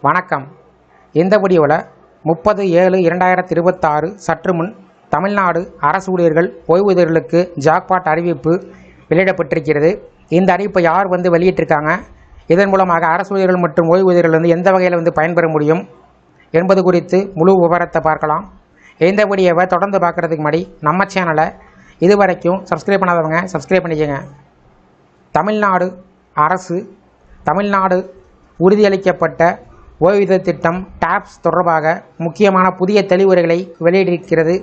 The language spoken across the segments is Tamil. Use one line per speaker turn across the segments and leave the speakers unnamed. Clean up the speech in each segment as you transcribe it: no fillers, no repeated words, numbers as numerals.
வணக்கம். இந்த வீடியோவில் 30/7/2026 சற்று முன் தமிழ்நாடு அரசு ஊழியர்கள் ஓய்வூதியர்களுக்கு ஜாக்பாட் அறிவிப்பு வெளியிடப்பட்டிருக்கிறது. இந்த அறிவிப்பை யார் வெளியிட்டிருக்காங்க, இதன் மூலமாக அரசு ஊழியர்கள் மற்றும் ஓய்வூதியர்கள் எந்த வகையில் பயன்பெற முடியும் என்பது குறித்து முழு விவரத்தை பார்க்கலாம். இந்த வீடியோவை தொடர்ந்து பார்க்குறதுக்கு முன்னாடி நம்ம சேனலை இதுவரைக்கும் சப்ஸ்கிரைப் பண்ணாதவங்க சப்ஸ்கிரைப் பண்ணிக்கோங்க. தமிழ்நாடு அரசு தமிழ்நாடு உறுதியளிக்கப்பட்ட ஓய்வூதிய திட்டம் டாப்ஸ் தொடர்பாக முக்கியமான புதிய தெளிவுரைகளை வெளியிட்டிருக்கிறது.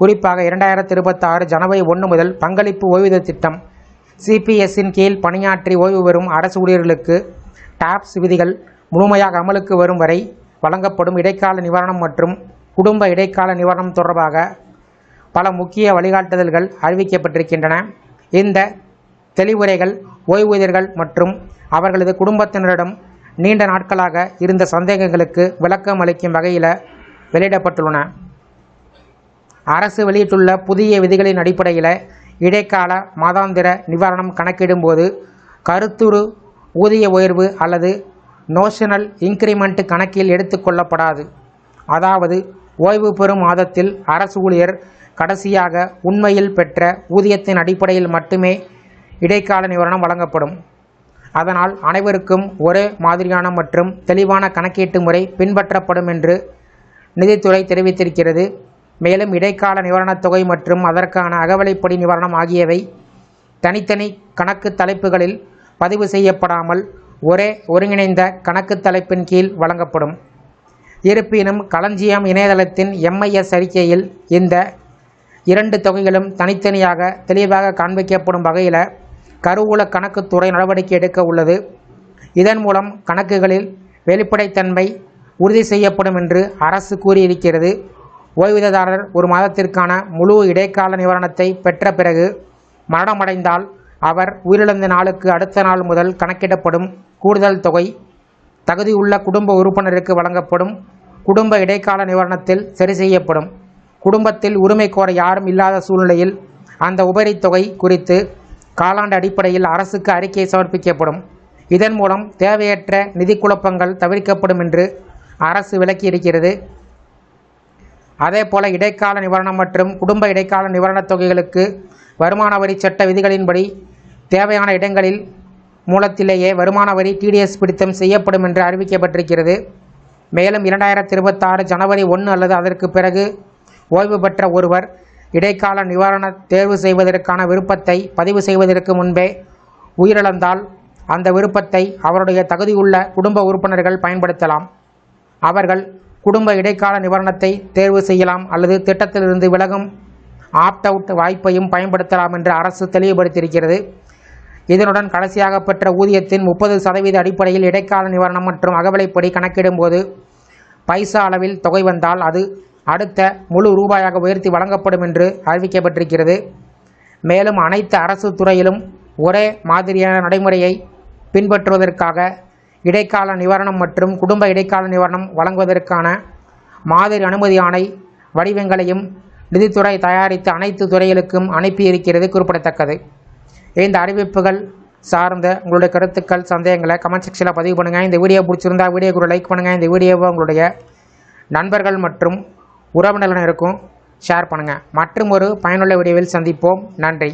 குறிப்பாக 2026 ஜனவரி 1 முதல் பங்களிப்பு ஓய்வூதிய திட்டம் சிபிஎஸ்ஸின் கீழ் பணியாற்றி ஓய்வு பெறும் அரசு ஊழியர்களுக்கு டாப்ஸ் விதிகள் முழுமையாக அமலுக்கு வரும் வரை வழங்கப்படும் இடைக்கால நிவாரணம் மற்றும் குடும்ப இடைக்கால நிவாரணம் தொடர்பாக பல முக்கிய வழிகாட்டுதல்கள் அறிவிக்கப்பட்டிருக்கின்றன. இந்த தெளிவுரைகள் ஓய்வூதியர்கள் மற்றும் அவர்களது குடும்பத்தினரிடம் நீண்ட நாட்களாக இருந்த சந்தேகங்களுக்கு விளக்கம் அளிக்கும் வகையில் வெளியிடப்பட்டுள்ளன. அரசு வெளியிட்டுள்ள புதிய விதிகளின் அடிப்படையில் இடைக்கால மாதாந்திர நிவாரணம் கணக்கிடும்போது கருத்துரு ஊதிய உயர்வு அல்லது நோஷனல் இன்க்ரிமெண்ட் கணக்கில் எடுத்துக்கொள்ளப்படாது. அதாவது ஓய்வு பெறும் மாதத்தில் அரசு ஊழியர் கடைசியாக உண்மையில் பெற்ற ஊதியத்தின் அடிப்படையில் மட்டுமே இடைக்கால நிவாரணம் வழங்கப்படும். அதனால் அனைவருக்கும் ஒரே மாதிரியான மற்றும் தெளிவான கணக்கீட்டு முறை பின்பற்றப்படும் என்று நிதித்துறை தெரிவித்திருக்கிறது. மேலும் இடைக்கால நிவாரணத் தொகை மற்றும் அதற்கான அகவிலைப்படி நிவாரணம் ஆகியவை தனித்தனி கணக்கு தலைப்புகளில் பதிவு செய்யப்படாமல் ஒரே ஒருங்கிணைந்த கணக்கு தலைப்பின் கீழ் வழங்கப்படும். இருப்பினும் களஞ்சியம் இணையதளத்தின் MIS அறிக்கையில் இந்த இரண்டு தொகைகளும் தனித்தனியாக தெளிவாக காண்பிக்கப்படும் வகையில் கருவூல கணக்குத்துறை நடவடிக்கை எடுக்க உள்ளது. இதன் மூலம் கணக்குகளில் வெளிப்படைத்தன்மை உறுதி செய்யப்படும் என்று அரசு கூறியிருக்கிறது. ஓய்வூதியதாரர் ஒரு மாதத்திற்கான முழு இடைக்கால நிவாரணத்தை பெற்ற பிறகு மரணமடைந்தால் அவர் உயிரிழந்த நாளுக்கு அடுத்த நாள் முதல் கணக்கிடப்படும் கூடுதல் தொகை தகுதியுள்ள குடும்ப உறுப்பினருக்கு வழங்கப்படும் குடும்ப இடைக்கால நிவாரணத்தில் சரி செய்யப்படும். குடும்பத்தில் உரிமை கோர யாரும் இல்லாத சூழ்நிலையில் அந்த உபரி தொகை குறித்து காலாண்டு அடிப்படையில் அரசுக்கு அறிக்கை சமர்ப்பிக்கப்படும். இதன் மூலம் தேவையற்ற நிதி குழப்பங்கள் தவிர்க்கப்படும் என்று அரசு விளக்கியிருக்கிறது. அதேபோல இடைக்கால நிவாரணம் மற்றும் குடும்ப இடைக்கால நிவாரணத் தொகைகளுக்கு வருமான வரி சட்ட விதிகளின்படி தேவையான இடங்களில் மூலத்திலேயே வருமான வரி TDS பிடித்தம் செய்யப்படும் என்று அறிவிக்கப்பட்டிருக்கிறது. மேலும் 2026 ஜனவரி 1 அல்லது அதற்கு பிறகு ஓய்வு பெற்ற ஒருவர் இடைக்கால நிவாரண தேர்வு செய்வதற்கான விருப்பத்தை பதிவு செய்வதற்கு முன்பே உயிரிழந்தால் அந்த விருப்பத்தை அவருடைய தகுதியுள்ள குடும்ப உறுப்பினர்கள் பயன்படுத்தலாம். அவர்கள் குடும்ப இடைக்கால நிவாரணத்தை தேர்வு செய்யலாம் அல்லது திட்டத்திலிருந்து விலகும் ஆப்ட் அவுட் வாய்ப்பையும் பயன்படுத்தலாம் என்று அரசு தெளிவுபடுத்தியிருக்கிறது. இதனுடன் கடைசியாக பெற்ற ஊதியத்தின் 30% அடிப்படையில் இடைக்கால நிவாரணம் மற்றும் அகவிலைப்படி கணக்கிடும்போது பைசா அளவில் தொகை வந்தால் அது அடுத்த முழு ரூபாயாக உயர்த்தி வழங்கப்படும் என்று அறிவிக்கப்பட்டிருக்கிறது. மேலும் அனைத்து அரசு துறையிலும் ஒரே மாதிரியான நடைமுறையை பின்பற்றுவதற்காக இடைக்கால நிவாரணம் மற்றும் குடும்ப இடைக்கால நிவாரணம் வழங்குவதற்கான மாதிரி அனுமதி ஆணை வடிவங்களையும் நிதித்துறை தயாரித்து அனைத்து துறைகளுக்கும் அனுப்பியிருக்கிறது குறிப்பிடத்தக்கது. இந்த அறிவிப்புகள் சார்ந்த உங்களுடைய கருத்துக்கள் சந்தேகங்களை கமெண்ட் செக்ஷனில் பதிவு பண்ணுங்கள். இந்த வீடியோ பிடிச்சிருந்தால் வீடியோக்கு ஒரு லைக் பண்ணுங்கள். இந்த வீடியோவை உங்களுடைய நண்பர்கள் மற்றும் உறவினர்களுக்கும் ஷேர் பண்ணுங்கள். மற்றும் ஒரு பயனுள்ள வீடியோவில் சந்திப்போம். நன்றி.